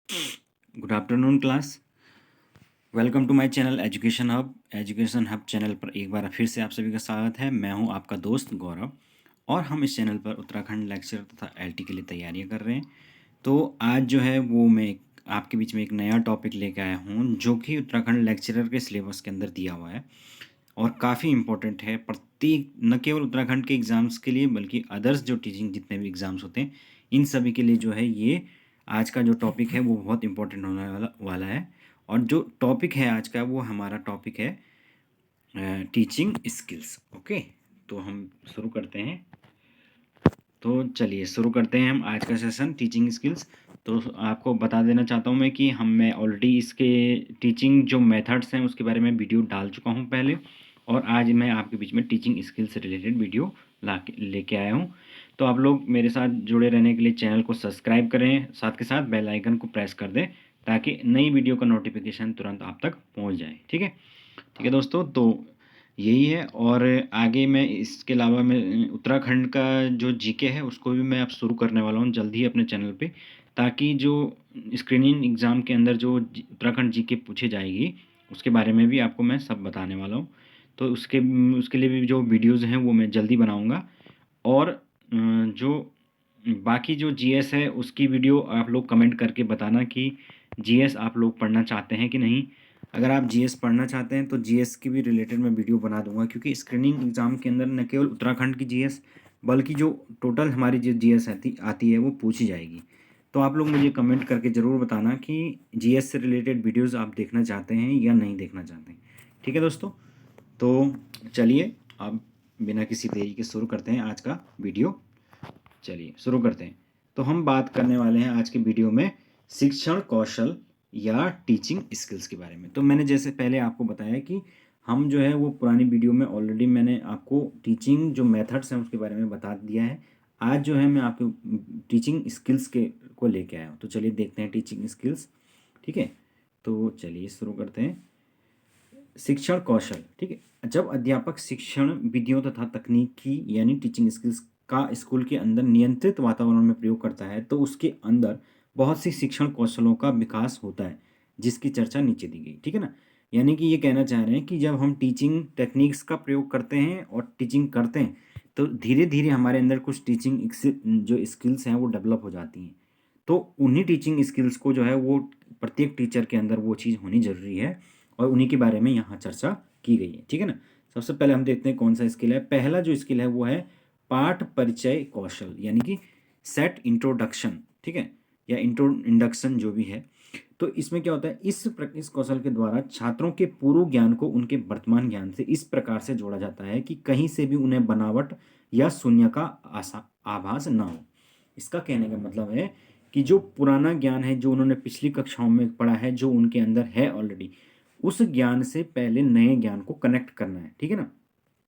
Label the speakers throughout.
Speaker 1: Good afternoon class. Welcome to my channel education hub. Education hub channel पर एक बार फिर से आप सभी का स्वागत है। मैं हूं आपका दोस्त गौरव और हम इस चैनल पर उत्तराखंड लेक्चर तथा एलटी के लिए तैयारियां कर रहे हैं। तो आज जो है वो मैं आपके बीच में एक नया टॉपिक लेकर आया हूं जो कि उत्तराखंड लेक्चरर के सिलेबस के अंदर दिया हुआ है और काफ़ी इम्पोर्टेंट है प्रत्येक, न केवल उत्तराखंड के एग्ज़ाम्स के लिए बल्कि अदर्स जो टीचिंग जितने भी एग्ज़ाम्स होते हैं इन सभी के लिए जो है ये आज का जो टॉपिक है वो बहुत इम्पोर्टेंट होने वाला है। और जो टॉपिक है आज का वो हमारा टॉपिक है टीचिंग स्किल्स। ओके, तो हम शुरू करते हैं। तो चलिए शुरू करते हैं हम आज का सेशन टीचिंग स्किल्स। तो आपको बता देना चाहता हूँ मैं कि मैं ऑलरेडी इसके टीचिंग जो मेथड्स हैं उसके बारे में वीडियो डाल चुका हूँ पहले, और आज मैं आपके बीच में टीचिंग स्किल्स से रिलेटेड वीडियो लेके आया हूँ। तो आप लोग मेरे साथ जुड़े रहने के लिए चैनल को सब्सक्राइब करें, साथ के साथ बेल आइकन को प्रेस कर दें ताकि नई वीडियो का नोटिफिकेशन तुरंत आप तक पहुँच जाए। ठीक है, ठीक है दोस्तों, तो यही है। और आगे मैं इसके अलावा मैं उत्तराखंड का जो जीके है उसको भी मैं अब शुरू करने वाला हूँ जल्द ही अपने चैनल पे, ताकि जो स्क्रीनिंग एग्ज़ाम के अंदर जो उत्तराखंड जीके पूछे जाएगी उसके बारे में भी आपको मैं सब बताने वाला हूँ। तो उसके उसके लिए भी जो वीडियोज़ हैं वो मैं जल्दी बनाऊँगा। और जो बाकी जो जीएस है उसकी वीडियो आप लोग कमेंट करके बताना कि जीएस आप लोग पढ़ना चाहते हैं कि नहीं। अगर आप जीएस पढ़ना चाहते हैं तो जीएस की भी रिलेटेड मैं वीडियो बना दूंगा, क्योंकि स्क्रीनिंग एग्ज़ाम के अंदर न केवल उत्तराखंड की जीएस बल्कि जो टोटल हमारी जो जीएस आती है वो पूछी जाएगी। तो आप लोग मुझे कमेंट करके ज़रूर बताना कि जीएस से रिलेटेड वीडियोज़ आप देखना चाहते हैं या नहीं देखना चाहते हैं। ठीक है दोस्तों, तो चलिए अब बिना किसी देरी के शुरू करते हैं आज का वीडियो। चलिए शुरू करते हैं। तो हम बात करने वाले हैं आज के वीडियो में शिक्षण कौशल या टीचिंग स्किल्स के बारे में। तो मैंने जैसे पहले आपको बताया कि हम जो है वो पुरानी वीडियो में ऑलरेडी मैंने आपको टीचिंग जो मेथड्स हैं उसके बारे में बता दिया है। आज जो है मैं आपको टीचिंग स्किल्स के को लेके आया हूँ। तो चलिए देखते हैं टीचिंग स्किल्स। ठीक है, तो चलिए शुरू करते हैं। शिक्षण कौशल, ठीक है। जब अध्यापक शिक्षण विधियों तथा तकनीकी यानी टीचिंग स्किल्स का स्कूल के अंदर नियंत्रित वातावरण में प्रयोग करता है तो उसके अंदर बहुत सी शिक्षण कौशलों का विकास होता है जिसकी चर्चा नीचे दी गई। ठीक है ना, यानी कि ये कहना चाह रहे हैं कि जब हम टीचिंग टेक्निक्स का प्रयोग करते हैं और टीचिंग करते हैं तो धीरे धीरे हमारे अंदर कुछ टीचिंग जो स्किल्स हैं वो डेवलप हो जाती हैं। तो उन्हीं टीचिंग स्किल्स को जो है वो प्रत्येक टीचर के अंदर वो चीज़ होनी ज़रूरी है और उन्हीं के बारे में यहाँ चर्चा की गई है। ठीक है ना, सबसे पहले हम देखते हैं कौन सा स्किल है। पहला जो स्किल है वो है पाठ परिचय कौशल, यानी कि सेट इंट्रोडक्शन। ठीक है, या इंडक्शन जो भी है। तो इसमें क्या होता है, इस कौशल के द्वारा छात्रों के पूर्व ज्ञान को उनके वर्तमान ज्ञान से इस प्रकार से जोड़ा जाता है कि कहीं से भी उन्हें बनावट या शून्य का आभास ना हो। इसका कहने का मतलब है कि जो पुराना ज्ञान है जो उन्होंने पिछली कक्षाओं में पढ़ा है, जो उनके अंदर है ऑलरेडी, उस ज्ञान से पहले नए ज्ञान को कनेक्ट करना है। ठीक है ना,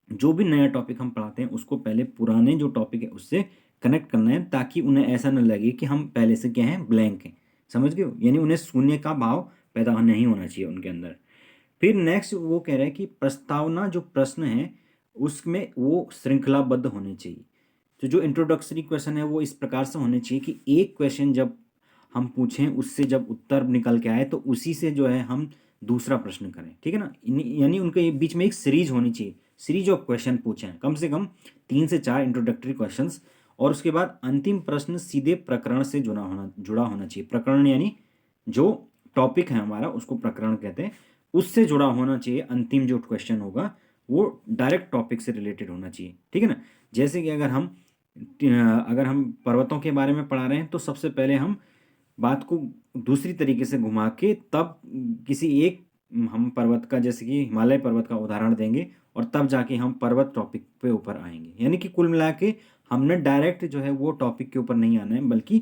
Speaker 1: जो भी नया टॉपिक हम पढ़ाते हैं उसको पहले पुराने जो टॉपिक है उससे कनेक्ट करना है, ताकि उन्हें ऐसा न लगे कि हम पहले से क्या हैं, ब्लैंक हैं। समझ गए हो, यानी उन्हें शून्य का भाव पैदा नहीं होना चाहिए उनके अंदर। फिर नेक्स्ट वो कह रहे हैं कि प्रस्तावना जो प्रश्न है उसमें वो श्रृंखलाबद्ध होने चाहिए। तो जो इंट्रोडक्टरी क्वेश्चन है वो इस प्रकार से होने चाहिए कि एक क्वेश्चन जब हम पूछें उससे जब उत्तर निकल के आए तो उसी से जो है हम दूसरा प्रश्न करें। ठीक है ना, यानी उनके बीच में एक सीरीज होनी चाहिए, सीरीज ऑफ क्वेश्चन पूछें, कम से कम 3 से 4 इंट्रोडक्टरी क्वेश्चंस, और उसके बाद अंतिम प्रश्न सीधे प्रकरण से जुड़ा होना चाहिए। प्रकरण यानी जो टॉपिक है हमारा उसको प्रकरण कहते हैं, उससे जुड़ा होना चाहिए। अंतिम जो क्वेश्चन होगा वो डायरेक्ट टॉपिक से रिलेटेड होना चाहिए। ठीक है ना, जैसे कि अगर हम पर्वतों के बारे में पढ़ा रहे हैं तो सबसे पहले हम बात को दूसरी तरीके से घुमा के तब किसी एक हम पर्वत का, जैसे कि हिमालय पर्वत का उदाहरण देंगे और तब जाके हम पर्वत टॉपिक पे ऊपर आएंगे। यानी कि कुल मिला के हमने डायरेक्ट जो है वो टॉपिक के ऊपर नहीं आना है, बल्कि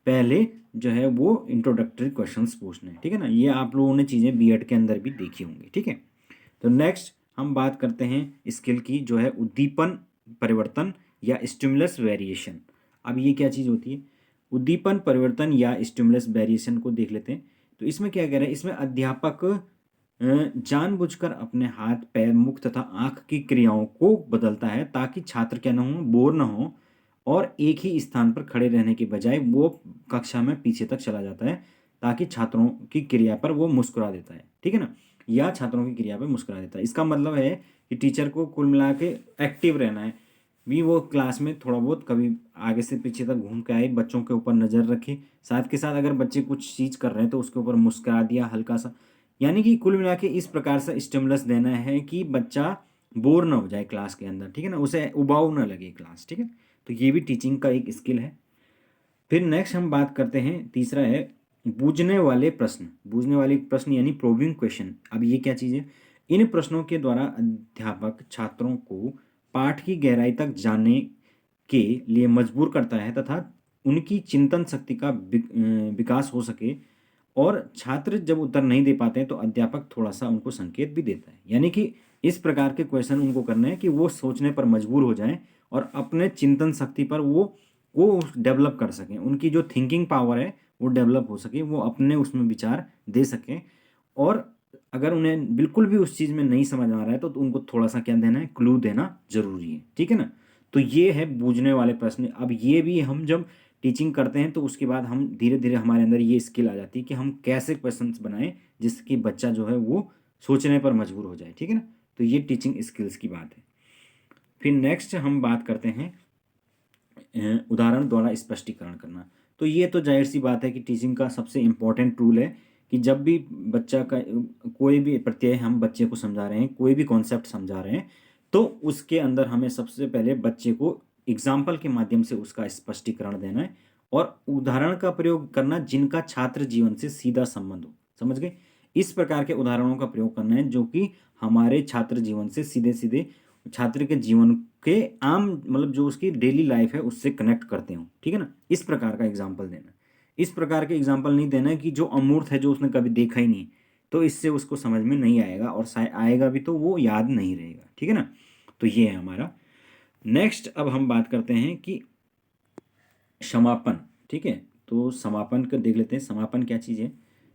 Speaker 1: पहले जो है वो इंट्रोडक्टरी क्वेश्चंस पूछने हैं। ठीक है ना, ये आप लोगों ने चीज़ें बीएड के अंदर भी देखी होंगी। ठीक है, तो नेक्स्ट हम बात करते हैं स्किल की, जो है उद्दीपन परिवर्तन या स्टिमुलस वेरिएशन। अब ये क्या चीज़ होती है, उद्दीपन परिवर्तन या स्टिमुलस वेरिएशन को देख लेते हैं। तो इसमें क्या कह रहे हैं, इसमें अध्यापक जानबूझकर अपने हाथ पैर मुख तथा आंख की क्रियाओं को बदलता है ताकि छात्र क्या ना हो, बोर ना हो, और एक ही स्थान पर खड़े रहने के बजाय वो कक्षा में पीछे तक चला जाता है ताकि छात्रों की क्रिया पर वो मुस्कुरा देता है, ठीक है ना, या छात्रों की क्रिया पर मुस्कुरा देता है। इसका मतलब है कि टीचर को कुल मिला के एक्टिव रहना है भी, वो क्लास में थोड़ा बहुत कभी आगे से पीछे तक घूम के आए, बच्चों के ऊपर नज़र रखे, साथ के साथ अगर बच्चे कुछ चीज़ कर रहे हैं तो उसके ऊपर मुस्कुरा दिया हल्का सा। यानी कि कुल मिला के इस प्रकार से स्टिमुलस देना है कि बच्चा बोर ना हो जाए क्लास के अंदर, ठीक है ना, उसे उबाऊ ना लगे क्लास, ठीक है। तो ये भी टीचिंग का एक स्किल है। फिर नेक्स्ट हम बात करते हैं, तीसरा है बूझने वाले प्रश्न। बूझने वाले प्रश्न यानी प्रोबिंग क्वेश्चन। अब ये क्या चीज़ है? इन प्रश्नों के द्वारा अध्यापक छात्रों को पाठ की गहराई तक जानने के लिए मजबूर करता है तथा उनकी चिंतन शक्ति का विकास हो सके। और छात्र जब उत्तर नहीं दे पाते हैं तो अध्यापक थोड़ा सा उनको संकेत भी देता है। यानी कि इस प्रकार के क्वेश्चन उनको करने हैं कि वो सोचने पर मजबूर हो जाएं और अपने चिंतन शक्ति पर वो डेवलप कर सकें, उनकी जो थिंकिंग पावर है वो डेवलप हो सके, वो अपने उसमें विचार दे सकें। और अगर उन्हें बिल्कुल भी उस चीज़ में नहीं समझ आ रहा है तो उनको थोड़ा सा क्या देना है, क्लू देना जरूरी है, ठीक है ना। तो ये है बूझने वाले प्रश्न। अब ये भी हम जब टीचिंग करते हैं तो उसके बाद हम धीरे धीरे हमारे अंदर ये स्किल आ जाती है कि हम कैसे क्वेश्चंस बनाएं जिसकी बच्चा जो है वो सोचने पर मजबूर हो जाए, ठीक है ना। तो ये टीचिंग स्किल्स की बात है। फिर नेक्स्ट हम बात करते हैं उदाहरण द्वारा स्पष्टीकरण करना। तो ये तो जाहिर सी बात है कि टीचिंग का सबसे इम्पोर्टेंट टूल है कि जब भी बच्चा का कोई भी प्रत्यय हम बच्चे को समझा रहे हैं, कोई भी कॉन्सेप्ट समझा रहे हैं, तो उसके अंदर हमें सबसे पहले बच्चे को एग्जाम्पल के माध्यम से उसका स्पष्टीकरण देना है और उदाहरण का प्रयोग करना जिनका छात्र जीवन से सीधा संबंध हो। समझ गए? इस प्रकार के उदाहरणों का प्रयोग करना है जो कि हमारे छात्र जीवन से सीधे सीधे छात्र के जीवन के आम मतलब जो उसकी डेली लाइफ है उससे कनेक्ट करते हो, ठीक है ना। इस प्रकार का एग्जाम्पल देना। इस प्रकार के एग्जाम्पल नहीं देना है कि जो अमूर्त है, जो उसने कभी देखा ही नहीं, तो इससे उसको समझ में नहीं आएगा और आएगा भी तो वो याद नहीं रहेगा, ठीक है ना। तो ये है हमारा। नेक्स्ट अब हम बात करते हैं कि समापन, ठीक है। तो समापन का देख लेते हैं, समापन क्या चीज़ है।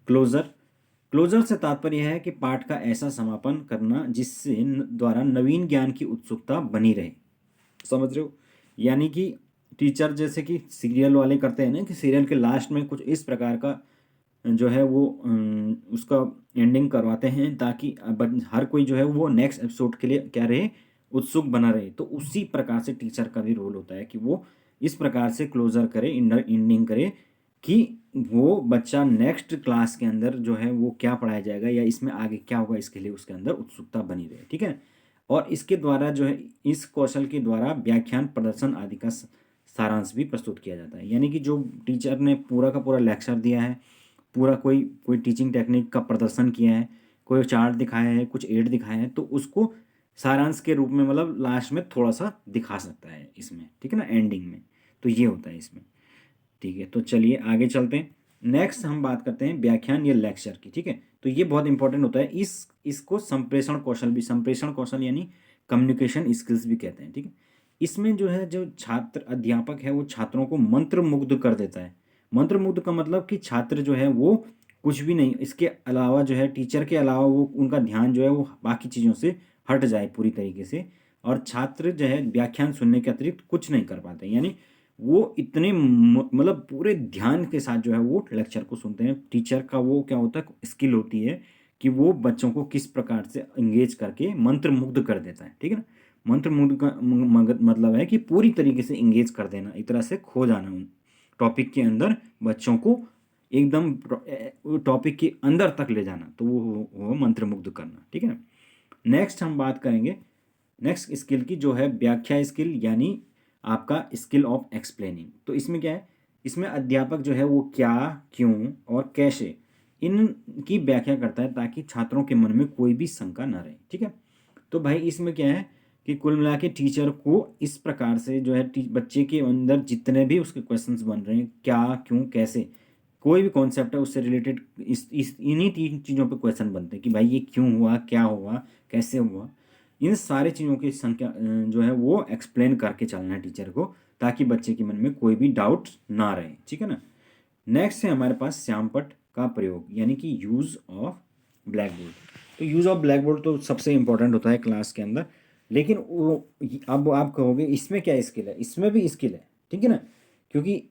Speaker 1: क्लोजर। क्लोजर से तात्पर्य है कि पाठ का ऐसा समापन करना जिससे द्वारा नवीन ज्ञान की उत्सुकता बनी रहे। समझ रहे हो? यानी कि टीचर जैसे कि सीरियल वाले करते हैं ना कि सीरियल के लास्ट में कुछ इस प्रकार का जो है वो उसका एंडिंग करवाते हैं ताकि हर कोई जो है वो नेक्स्ट एपिसोड के लिए क्या रहे, उत्सुक बना रहे। तो उसी प्रकार से टीचर का भी रोल होता है कि वो इस प्रकार से क्लोजर करे, एंडिंग करे कि वो बच्चा नेक्स्ट क्लास के अंदर जो है वो क्या पढ़ाया जाएगा या इसमें आगे क्या होगा, इसके लिए उसके अंदर उत्सुकता बनी रहे, ठीक है। और इसके द्वारा जो है इस कौशल के द्वारा व्याख्यान प्रदर्शन आदि का सारांश भी प्रस्तुत किया जाता है। यानी कि जो टीचर ने पूरा का पूरा लेक्चर दिया है, पूरा कोई कोई टीचिंग टेक्निक का प्रदर्शन किया है, कोई चार्ट दिखाया है, कुछ एड दिखाया है, तो उसको सारांश के रूप में मतलब लास्ट में थोड़ा सा दिखा सकता है इसमें, ठीक है ना, एंडिंग में। तो ये होता है इसमें, ठीक है। तो चलिए आगे चलते हैं। नेक्स्ट हम बात करते हैं व्याख्यान या लेक्चर की, ठीक है। तो ये बहुत इंपॉर्टेंट होता है। इसको संप्रेषण कौशल भी, संप्रेषण कौशल यानी कम्युनिकेशन स्किल्स भी कहते हैं, ठीक है। इसमें जो है जो छात्र अध्यापक है वो छात्रों को मंत्र मुग्ध कर देता है। मंत्र मुग्ध का मतलब कि छात्र जो है वो कुछ भी नहीं, इसके अलावा जो है टीचर के अलावा वो उनका ध्यान जो है वो बाकी चीज़ों से हट जाए पूरी तरीके से, और छात्र जो है व्याख्यान सुनने के अतिरिक्त कुछ नहीं कर पाते। यानी वो इतने मतलब पूरे ध्यान के साथ जो है वो लेक्चर को सुनते हैं। टीचर का वो क्या होता है, स्किल होती है कि वो बच्चों को किस प्रकार से एंगेज करके मंत्र मुग्ध कर देता है, ठीक है ना। मंत्र मुग्ध का मतलब है कि पूरी तरीके से एंगेज कर देना, एक तरह से खो जाना उन टॉपिक के अंदर, बच्चों को एकदम टॉपिक के अंदर तक ले जाना, तो वो मंत्र मुग्ध करना, ठीक है ना। नेक्स्ट हम बात करेंगे नेक्स्ट स्किल की, जो है व्याख्या स्किल यानी आपका स्किल ऑफ एक्सप्लेनिंग। तो इसमें क्या है, इसमें अध्यापक जो है वो क्या, क्यों और कैसे इनकी व्याख्या करता है ताकि छात्रों के मन में कोई भी शंका ना रहे, ठीक है। तो भाई इसमें क्या है कि कुल मिला के टीचर को इस प्रकार से जो है बच्चे के अंदर जितने भी उसके क्वेश्चंस बन रहे हैं, क्या, क्यों, कैसे, कोई भी कॉन्सेप्ट है उससे रिलेटेड इस इन्हीं तीन चीज़ों पे क्वेश्चन बनते हैं कि भाई ये क्यों हुआ, क्या हुआ, कैसे हुआ। इन सारे चीज़ों की संख्या जो है वो एक्सप्लेन करके चलना है टीचर को, ताकि बच्चे के मन में कोई भी डाउट ना रहे, ठीक है ना। नेक्स्ट है हमारे पास श्यामपट्ट का प्रयोग यानी कि यूज़ ऑफ ब्लैक बोर्ड। तो यूज़ ऑफ ब्लैक बोर्ड तो सबसे इंपॉर्टेंट होता है क्लास के अंदर, लेकिन वो अब आप कहोगे इसमें क्या स्किल है, इसमें भी स्किल है, ठीक है ना। क्योंकि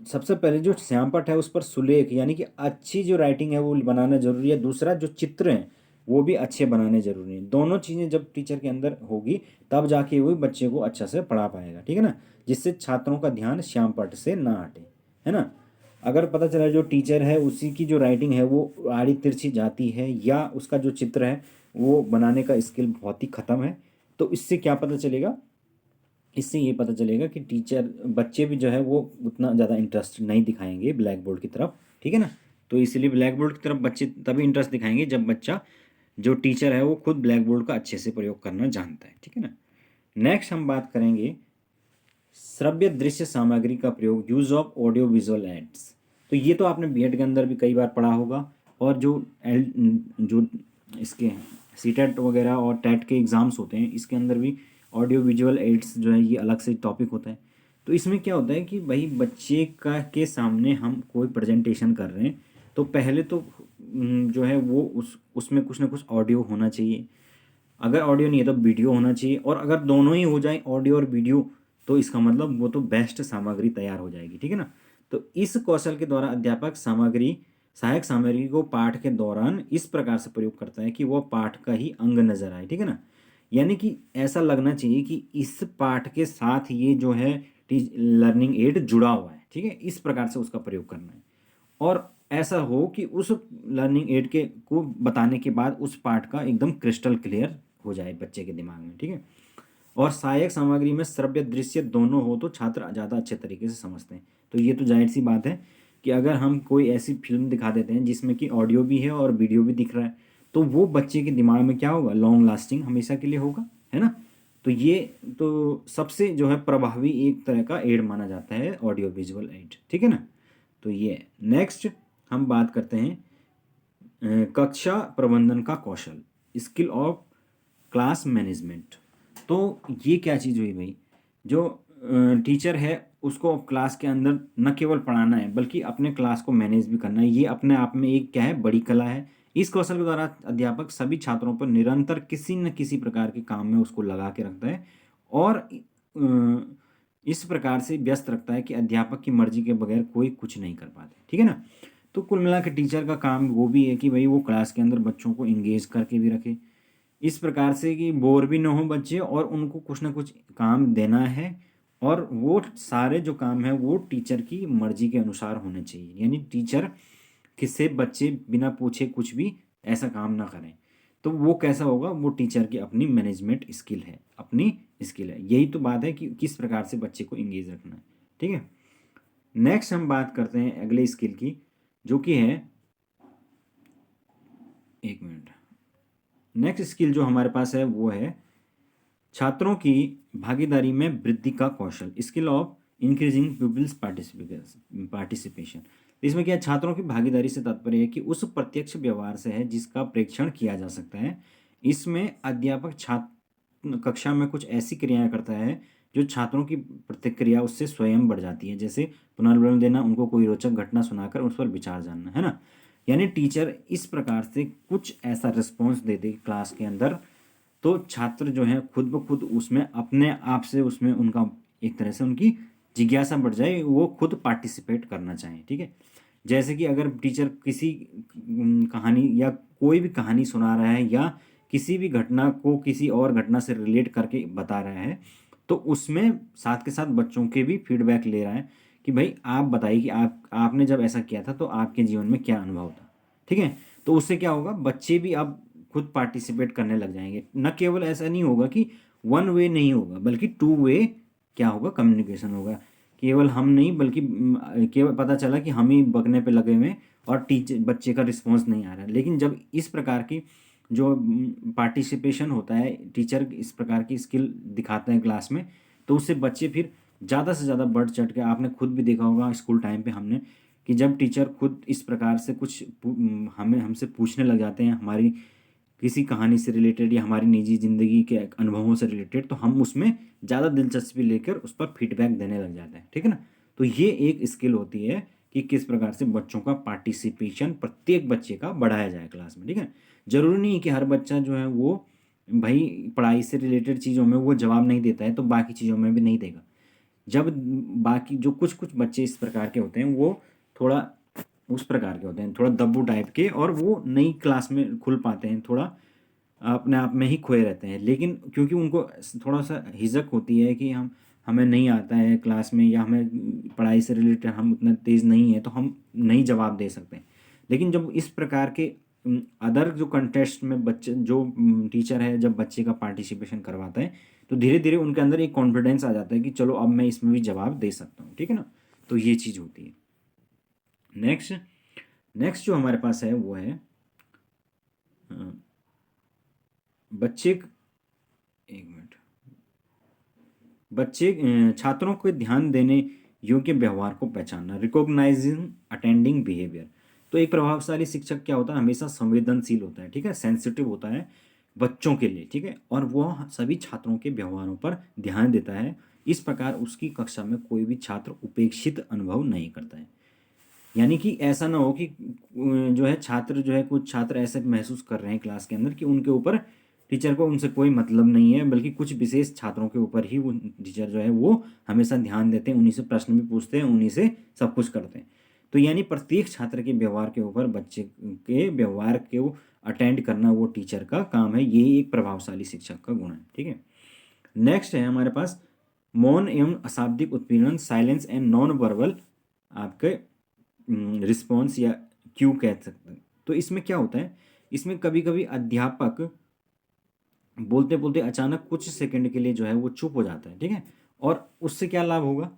Speaker 1: सबसे पहले जो श्यामपट्ट है उस पर सुलेख यानी कि अच्छी जो राइटिंग है वो बनाना जरूरी है। दूसरा जो चित्र हैं वो भी अच्छे बनाने जरूरी हैं। दोनों चीज़ें जब टीचर के अंदर होगी तब जाके वो बच्चे को अच्छा से पढ़ा पाएगा, ठीक है ना, जिससे छात्रों का ध्यान श्यामपट्ट से ना हटे, है ना। अगर पता चला जो टीचर है उसी की जो राइटिंग है वो आड़ी तिरछी जाती है या उसका जो चित्र है वो बनाने का स्किल बहुत ही ख़त्म है, तो इससे क्या पता चलेगा, इससे ये पता चलेगा कि टीचर बच्चे भी जो है वो उतना ज़्यादा इंटरेस्ट नहीं दिखाएंगे ब्लैक बोर्ड की तरफ, ठीक है ना। तो इसलिए ब्लैक बोर्ड की तरफ बच्चे तभी इंटरेस्ट दिखाएंगे जब बच्चा जो टीचर है वो खुद ब्लैक बोर्ड का अच्छे से प्रयोग करना जानता है, ठीक है ना। नेक्स्ट हम बात करेंगे श्रव्य दृश्य सामग्री का प्रयोग, use of audio visual aids. तो ये तो आपने बीएड के अंदर भी कई बार पढ़ा होगा, और जो इसके सीटेट वगैरह और टेट के एग्ज़ाम्स होते हैं इसके अंदर भी ऑडियो विजुअल एड्स जो है ये अलग से टॉपिक होता है। तो इसमें क्या होता है कि भाई बच्चे का के सामने हम कोई प्रेजेंटेशन कर रहे हैं तो पहले तो जो है वो उसमें कुछ ना कुछ ऑडियो होना चाहिए। अगर ऑडियो नहीं है तो वीडियो होना चाहिए, और अगर दोनों ही हो जाए ऑडियो और वीडियो तो इसका मतलब वो तो बेस्ट सामग्री तैयार हो जाएगी, ठीक है ना। तो इस कौशल के द्वारा अध्यापक सहायक सामग्री को पाठ के दौरान इस प्रकार से प्रयोग करता है कि वह पाठ का ही अंग नजर आए, ठीक है ना। यानी कि ऐसा लगना चाहिए कि इस पाठ के साथ ये जो है लर्निंग एड जुड़ा हुआ है, ठीक है, इस प्रकार से उसका प्रयोग करना है। और ऐसा हो कि उस लर्निंग एड के को बताने के बाद उस पाठ का एकदम क्रिस्टल क्लियर हो जाए बच्चे के दिमाग में, ठीक है। और सहायक सामग्री में श्रव्य दृश्य दोनों हो तो छात्र ज़्यादा अच्छे तरीके से समझते हैं। तो ये तो जाहिर सी बात है कि अगर हम कोई ऐसी फिल्म दिखा देते हैं जिसमें कि ऑडियो भी है और वीडियो भी दिख रहा है तो वो बच्चे के दिमाग में क्या होगा, लॉन्ग लास्टिंग हमेशा के लिए होगा, है ना। तो ये तो सबसे जो है प्रभावी एक तरह का एड माना जाता है ऑडियो विजुअल एड, ठीक है ना। तो ये नेक्स्ट हम बात करते हैं कक्षा प्रबंधन का कौशल, स्किल ऑफ क्लास मैनेजमेंट। तो ये क्या चीज़ हुई भाई, जो टीचर है उसको क्लास के अंदर न केवल पढ़ाना है बल्कि अपने क्लास को मैनेज भी करना है। ये अपने आप में एक क्या है, बड़ी कला है। इस कौशल के द्वारा अध्यापक सभी छात्रों पर निरंतर किसी न किसी प्रकार के काम में उसको लगा के रखता है और इस प्रकार से व्यस्त रखता है कि अध्यापक की मर्जी के बगैर कोई कुछ नहीं कर पाते, ठीक है ना। तो कुल मिला के टीचर का काम वो भी है कि भाई वो क्लास के अंदर बच्चों को इंगेज करके भी रखे इस प्रकार से कि बोर भी ना हो बच्चे, और उनको कुछ ना कुछ काम देना है, और वो सारे जो काम है वो टीचर की मर्जी के अनुसार होने चाहिए। यानी टीचर किससे बच्चे बिना पूछे कुछ भी ऐसा काम ना करें। तो वो कैसा होगा, वो टीचर की अपनी मैनेजमेंट स्किल है, अपनी स्किल है। यही तो बात है कि किस प्रकार से बच्चे को इंगेज रखना है, ठीक है। नेक्स्ट हम बात करते हैं अगले स्किल की, जो कि है, एक मिनट, नेक्स्ट स्किल जो हमारे पास है वो है छात्रों की भागीदारी में वृद्धि का कौशल, skill of increasing people's participation. इसमें क्या है, छात्रों की भागीदारी से तात्पर्य है कि उस प्रत्यक्ष व्यवहार से है जिसका प्रेक्षण किया जा सकता है। इसमें अध्यापक छात्र कक्षा में कुछ ऐसी क्रियाएं करता है जो छात्रों की प्रतिक्रिया उससे स्वयं बढ़ जाती है, जैसे पुनर्विवरण देना, उनको कोई रोचक घटना सुनाकर उस पर विचार जानना, है ना। यानी टीचर इस प्रकार से कुछ ऐसा रिस्पॉन्स दे दे क्लास के अंदर तो छात्र जो है खुद ब खुद उसमें अपने आप से उसमें उनका एक तरह से उनकी जिज्ञासा बढ़ जाए, वो खुद पार्टिसिपेट करना चाहें, ठीक है। जैसे कि अगर टीचर किसी कहानी या कोई भी कहानी सुना रहा है या किसी भी घटना को किसी और घटना से रिलेट करके बता रहा है तो उसमें साथ के साथ बच्चों के भी फीडबैक ले रहा है कि भाई आप बताइए कि आपने जब ऐसा किया था तो आपके जीवन में क्या अनुभव था, ठीक है। तो उससे क्या होगा, बच्चे भी अब खुद पार्टिसिपेट करने लग जाएंगे। न केवल ऐसा नहीं होगा कि वन वे नहीं होगा बल्कि टू वे क्या होगा, कम्युनिकेशन होगा। केवल हम नहीं बल्कि केवल पता चला कि हम ही बकने पे लगे हुए और टीचर बच्चे का रिस्पॉन्स नहीं आ रहा है। लेकिन जब इस प्रकार की जो पार्टिसिपेशन होता है, टीचर इस प्रकार की स्किल दिखाते हैं क्लास में, तो उससे बच्चे फिर ज़्यादा से ज़्यादा बढ़ चढ़ के, आपने खुद भी देखा होगा स्कूल टाइम पे हमने, कि जब टीचर खुद इस प्रकार से कुछ हमसे पूछने लग जाते हैं हमारी किसी कहानी से रिलेटेड या हमारी निजी ज़िंदगी के अनुभवों से रिलेटेड, तो हम उसमें ज़्यादा दिलचस्पी लेकर उस पर फीडबैक देने लग जाते हैं, ठीक है ना। तो ये एक स्किल होती है कि किस प्रकार से बच्चों का पार्टिसिपेशन प्रत्येक बच्चे का बढ़ाया जाए क्लास में, ठीक है। ज़रूरी नहीं है कि हर बच्चा जो है वो भाई पढ़ाई से रिलेटेड चीज़ों में वो जवाब नहीं देता है तो बाकी चीज़ों में भी नहीं देगा। जब बाकी जो कुछ कुछ बच्चे इस प्रकार के होते हैं वो थोड़ा उस प्रकार के होते हैं, थोड़ा दब्बू टाइप के, और वो नई क्लास में खुल पाते हैं, थोड़ा अपने आप में ही खोए रहते हैं। लेकिन क्योंकि उनको थोड़ा सा हिचक होती है कि हमें नहीं आता है क्लास में, या हमें पढ़ाई से रिलेटेड हम उतना तेज़ नहीं है तो हम नहीं जवाब दे सकते हैं। लेकिन जब इस प्रकार के अदर जो कंटेस्ट में बच्चे जो टीचर है जब बच्चे का पार्टिसिपेशन करवाता है तो धीरे धीरे उनके अंदर एक कॉन्फिडेंस आ जाता है कि चलो अब मैं इसमें भी जवाब दे सकता हूँ, ठीक है ना। तो ये चीज़ होती है। नेक्स्ट नेक्स्ट जो हमारे पास है वो है बच्चे, एक मिनट, बच्चे छात्रों को ध्यान देने योग्य व्यवहार को पहचानना, रिकॉग्नाइजिंग अटेंडिंग बिहेवियर। तो एक प्रभावशाली शिक्षक क्या होता है, हमेशा संवेदनशील होता है, ठीक है, सेंसिटिव होता है बच्चों के लिए, ठीक है, और वह सभी छात्रों के व्यवहारों पर ध्यान देता है। इस प्रकार उसकी कक्षा में कोई भी छात्र उपेक्षित अनुभव नहीं करता है। यानी कि ऐसा ना हो कि जो है छात्र जो है कुछ छात्र ऐसे महसूस कर रहे हैं क्लास के अंदर कि उनके ऊपर टीचर को उनसे कोई मतलब नहीं है, बल्कि कुछ विशेष छात्रों के ऊपर ही वो टीचर जो है वो हमेशा ध्यान देते हैं, उन्हीं से प्रश्न भी पूछते हैं, उन्हीं से सब कुछ करते हैं। तो यानी प्रत्येक छात्र के व्यवहार के ऊपर बच्चे के व्यवहार को अटेंड करना वो टीचर का काम है। ये एक प्रभावशाली शिक्षक का गुण है, ठीक है। नेक्स्ट है हमारे पास मौन एवं अशाब्दिक उत्पीड़न, साइलेंस एंड नॉन वर्बल आपके रिस्पॉन्स या क्यू कह सकते हैं। तो इसमें क्या होता है, इसमें कभी कभी अध्यापक बोलते बोलते अचानक कुछ सेकंड के लिए जो है वो चुप हो जाता है, ठीक है। और उससे क्या लाभ होगा,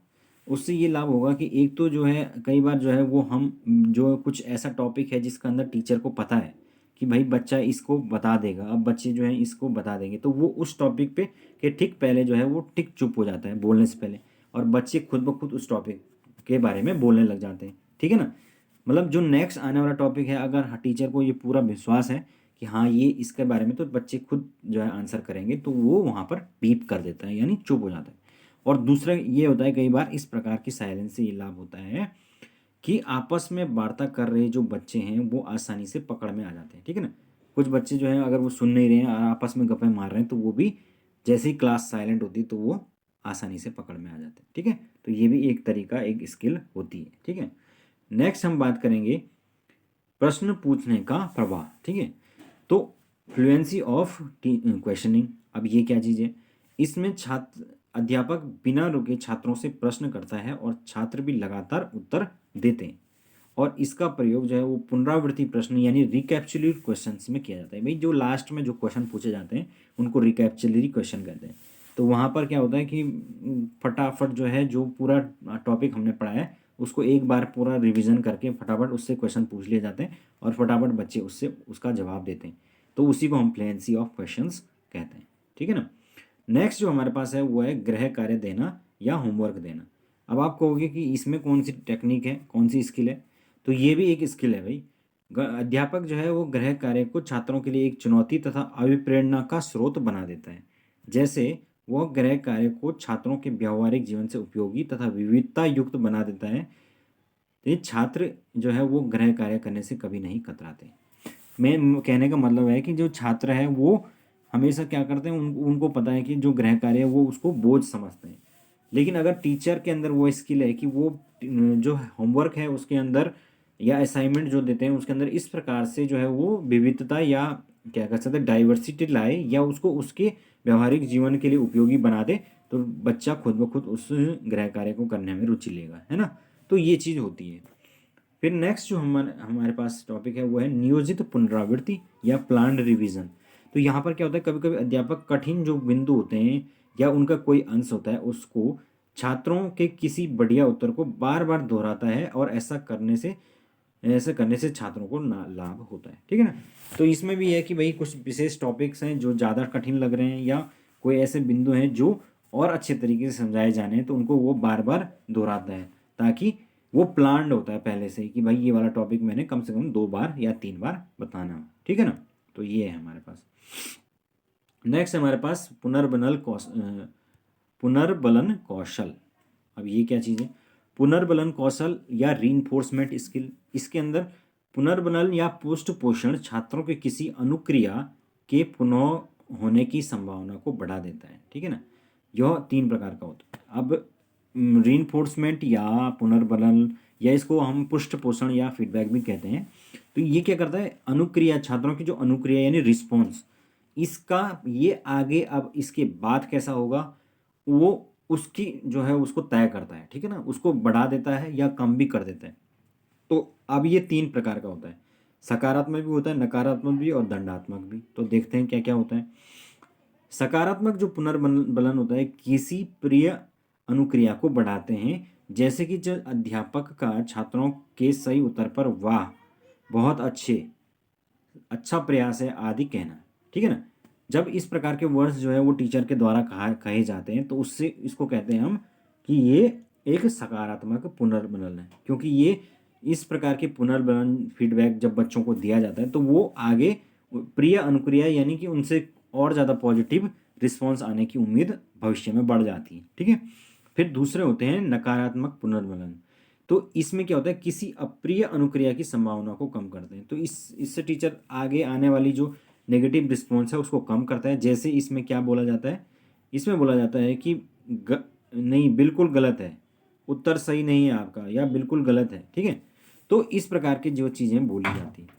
Speaker 1: उससे ये लाभ होगा कि एक तो जो है कई बार जो है वो हम जो कुछ ऐसा टॉपिक है जिसका अंदर टीचर को पता है कि भाई बच्चा इसको बता देगा, अब बच्चे जो है इसको बता देंगे, तो वो उस टॉपिक पे के ठीक पहले जो है वो टिक चुप हो जाता है बोलने से पहले, और बच्चे खुद ब खुद उस टॉपिक के बारे में बोलने लग जाते हैं, ठीक है ना। मतलब जो नेक्स्ट आने वाला टॉपिक है, अगर टीचर को ये पूरा विश्वास है कि हाँ ये इसके बारे में, तो बच्चे खुद जो है आंसर करेंगे, तो वो वहाँ पर बीप कर देता है, यानी चुप हो जाता है। और दूसरा ये होता है कई बार इस प्रकार की साइलेंस से ये लाभ होता है कि आपस में वार्ता कर रहे जो बच्चे हैं वो आसानी से पकड़ में आ जाते हैं, ठीक है ना। कुछ बच्चे जो हैं अगर वो सुन नहीं रहे हैं और आपस में गप्पे मार रहे हैं तो वो भी जैसे ही क्लास साइलेंट होती है तो वो आसानी से पकड़ में आ जाते हैं, ठीक है। तो ये भी एक तरीका, एक स्किल होती है, ठीक है। नेक्स्ट हम बात करेंगे प्रश्न पूछने का प्रवाह, ठीक है। तो फ्लुएंसी ऑफ क्वेश्चनिंग, अब ये क्या चीज़ है, इसमें छात्र अध्यापक बिना रुके छात्रों से प्रश्न करता है और छात्र भी लगातार उत्तर देते हैं। और इसका प्रयोग जो है वो पुनरावृत्ति प्रश्न यानी रिकैप्चुलेट क्वेश्चंस में किया जाता है। भाई जो लास्ट में जो क्वेश्चन पूछे जाते हैं उनको रिकैप्चुलरी क्वेश्चन कहते हैं। तो वहाँ पर क्या होता है कि फटाफट जो है जो पूरा टॉपिक हमने पढ़ा है उसको एक बार पूरा रिवीजन करके फटाफट उससे क्वेश्चन पूछ लिए जाते हैं और फटाफट बच्चे उससे उसका जवाब देते हैं। तो उसी को हम फ्लुएंसी ऑफ क्वेश्चंस कहते हैं, ठीक है ना। नेक्स्ट जो हमारे पास है वो है गृह कार्य देना या होमवर्क देना। अब आप कहोगे कि इसमें कौन सी टेक्निक है, कौन सी स्किल है, तो ये भी एक स्किल है भाई। अध्यापक जो है वो गृह कार्य को छात्रों के लिए एक चुनौती तथा अभिप्रेरणा का स्रोत बना देता है। जैसे वह गृह कार्य को छात्रों के व्यावहारिक जीवन से उपयोगी तथा विविधता युक्त बना देता है। तो ये छात्र जो है वो गृह कार्य करने से कभी नहीं कतराते। मैं कहने का मतलब है कि जो छात्र है वो हमेशा क्या करते हैं, उनको पता है कि जो गृह कार्य है वो उसको बोझ समझते हैं। लेकिन अगर टीचर के अंदर वो स्किल है कि वो जो होमवर्क है उसके अंदर या असाइनमेंट जो देते हैं उसके अंदर इस प्रकार से जो है वो विविधता या क्या कह सकते हैं डाइवर्सिटी लाए या उसको उसके व्यवहारिक जीवन के लिए उपयोगी बना दे, तो बच्चा खुद ब खुद उस गृह कार्य को करने में रुचि लेगा, है ना। तो ये चीज़ होती है। फिर नेक्स्ट जो हमारे हमारे पास टॉपिक है वो है नियोजित पुनरावृत्ति या प्लान्ड रिवीजन। तो यहाँ पर क्या होता है, कभी कभी अध्यापक कठिन जो बिंदु होते हैं या उनका कोई अंश होता है उसको छात्रों के किसी बढ़िया उत्तर को बार बार दोहराता है और ऐसा करने से छात्रों को लाभ होता है, ठीक है ना। तो इसमें भी है कि भाई कुछ विशेष टॉपिक्स हैं जो ज़्यादा कठिन लग रहे हैं या कोई ऐसे बिंदु हैं जो और अच्छे तरीके से समझाए जाने हैं, तो उनको वो बार बार दोहराता है ताकि वो प्लान्ड होता है पहले से ही कि भाई ये वाला टॉपिक मैंने कम से कम 2 बार या 3 बार बताना हो, ठीक है ना। तो ये है हमारे पास। नेक्स्ट हमारे पास पुनर्बलन कौशल। अब ये क्या चीज़ है, पुनर्बलन कौशल या रीइंफोर्समेंट स्किल। इसके अंदर पुनर्बलन या पुष्ट पोषण छात्रों के किसी अनुक्रिया के पुनः होने की संभावना को बढ़ा देता है, ठीक है ना। यह 3 प्रकार का होता है। अब रीइंफोर्समेंट या पुनर्बलन, या इसको हम पृष्ठ पोषण या फीडबैक भी कहते हैं। तो ये क्या करता है, अनुक्रिया, छात्रों की जो अनुक्रिया यानी रिस्पॉन्स, इसका ये आगे अब इसके बाद कैसा होगा वो उसकी जो है उसको तय करता है, ठीक है ना, उसको बढ़ा देता है या कम भी कर देता है। तो अब ये 3 प्रकार का होता है, सकारात्मक भी होता है, नकारात्मक भी और दंडात्मक भी। तो देखते हैं क्या क्या होता है। सकारात्मक जो पुनर्बलन होता है, किसी प्रिय अनुक्रिया को बढ़ाते हैं, जैसे कि जो अध्यापक का छात्रों के सही उत्तर पर वाह, बहुत अच्छे, अच्छा प्रयास है आदि कहना, ठीक है ना। जब इस प्रकार के वर्ड्स जो है वो टीचर के द्वारा कहे जाते हैं तो उससे इसको कहते हैं हम कि ये एक सकारात्मक पुनर्बलन है, क्योंकि ये इस प्रकार के पुनर्बलन फीडबैक जब बच्चों को दिया जाता है तो वो आगे प्रिय अनुक्रिया यानी कि उनसे और ज़्यादा पॉजिटिव रिस्पॉन्स आने की उम्मीद भविष्य में बढ़ जाती है, ठीक है। फिर दूसरे होते हैं नकारात्मक पुनर्बलन। तो इसमें क्या होता है, किसी अप्रिय अनुक्रिया की संभावना को कम करते हैं। तो इससे टीचर आगे आने वाली जो नेगेटिव रिस्पॉन्स है उसको कम करता है। जैसे इसमें क्या बोला जाता है, इसमें बोला जाता है कि नहीं, बिल्कुल गलत है, उत्तर सही नहीं है आपका, या बिल्कुल गलत है, ठीक है। तो इस प्रकार की जो चीज़ें बोली जाती हैं।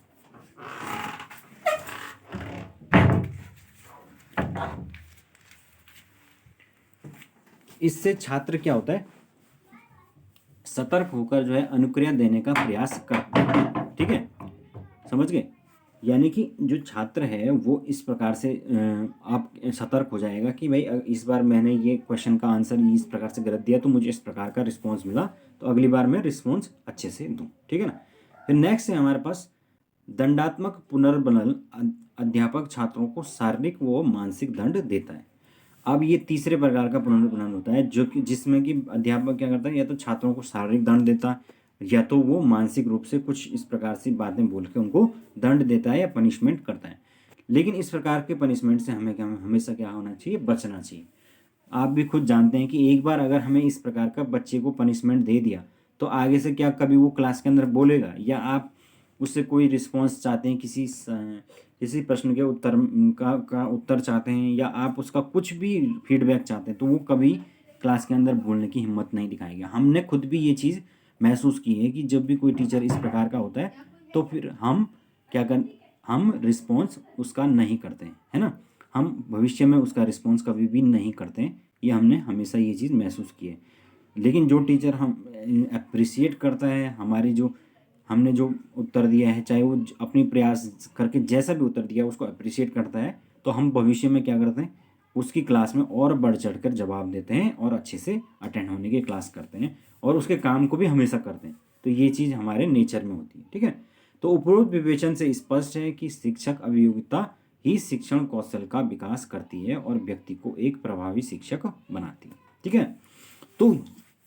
Speaker 1: इससे छात्र क्या होता है, सतर्क होकर जो है अनुक्रिया देने का प्रयास करते हैं, ठीक है, समझ गए। यानी कि जो छात्र है वो इस प्रकार से आप सतर्क हो जाएगा कि भाई इस बार मैंने ये क्वेश्चन का आंसर इस प्रकार से गलत दिया तो मुझे इस प्रकार का रिस्पॉन्स मिला, तो अगली बार मैं रिस्पॉन्स अच्छे से दूँ, ठीक है ना। फिर नेक्स्ट है हमारे पास दंडात्मक पुनर्बलन। अध्यापक छात्रों को शारीरिक व मानसिक दंड देता है। अब ये तीसरे प्रकार का पुनर्बलन होता है जो कि जिसमें कि अध्यापक क्या करता है, या तो छात्रों को शारीरिक दंड देता है या तो वो मानसिक रूप से कुछ इस प्रकार से बातें बोल के उनको दंड देता है या पनिशमेंट करता है। लेकिन इस प्रकार के पनिशमेंट से हमें क्या, हमेशा क्या होना चाहिए, बचना चाहिए। आप भी खुद जानते हैं कि एक बार अगर हमें इस प्रकार का बच्चे को पनिशमेंट दे दिया तो आगे से क्या कभी वो क्लास के अंदर बोलेगा, या आप उससे कोई रिस्पॉन्स चाहते हैं, किसी प्रश्न के उत्तर का उत्तर चाहते हैं, या आप उसका कुछ भी फीडबैक चाहते हैं, तो वो कभी क्लास के अंदर बोलने की हिम्मत नहीं दिखाएगा। हमने खुद भी ये चीज़ महसूस की है कि जब भी कोई टीचर इस प्रकार का होता है तो फिर हम क्या कर, हम रिस्पॉन्स उसका नहीं करते हैं, है ना। हम भविष्य में उसका रिस्पॉन्स कभी भी नहीं करते हैं, ये हमने हमेशा ये चीज़ महसूस की है। लेकिन जो टीचर हम अप्रिसिएट करता है हमारी जो हमने जो उत्तर दिया है, चाहे वो अपनी प्रयास करके जैसा भी उत्तर दिया उसको अप्रिशिएट करता है, तो हम भविष्य में क्या करते हैं, उसकी क्लास में और बढ़ चढ़ कर जवाब देते हैं और अच्छे से अटेंड होने की क्लास करते हैं और उसके काम को भी हमेशा करते हैं। तो ये चीज़ हमारे नेचर में होती है, ठीक है। तो उपरोक्त विवेचन से स्पष्ट है कि शिक्षक अभियोगिता ही शिक्षण कौशल का विकास करती है और व्यक्ति को एक प्रभावी शिक्षक बनाती है, ठीक है। तो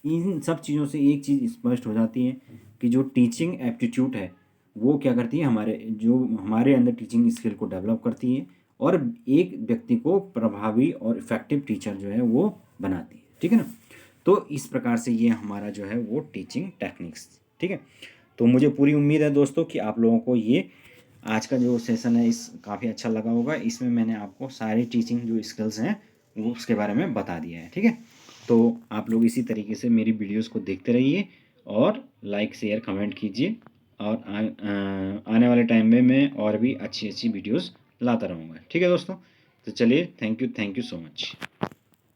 Speaker 1: इन सब चीज़ों से एक चीज़ स्पष्ट हो जाती है कि जो टीचिंग एप्टीट्यूड है वो क्या करती है, हमारे अंदर टीचिंग स्किल को डेवलप करती है और एक व्यक्ति को प्रभावी और इफेक्टिव टीचर जो है वो बनाती है, ठीक है ना। तो इस प्रकार से ये हमारा जो है वो टीचिंग टेक्निक्स, ठीक है। तो मुझे पूरी उम्मीद है दोस्तों कि आप लोगों को ये आज का जो सेशन है इस काफ़ी अच्छा लगा होगा। इसमें मैंने आपको सारी टीचिंग जो स्किल्स हैं वो उसके बारे में बता दिया है, ठीक है। तो आप लोग इसी तरीके से मेरी वीडियोस को देखते रहिए और लाइक शेयर कमेंट कीजिए, और आने वाले टाइम में मैं और भी अच्छी अच्छी वीडियोस लाता रहूँगा, ठीक है दोस्तों। तो चलिए, थैंक यू सो मच।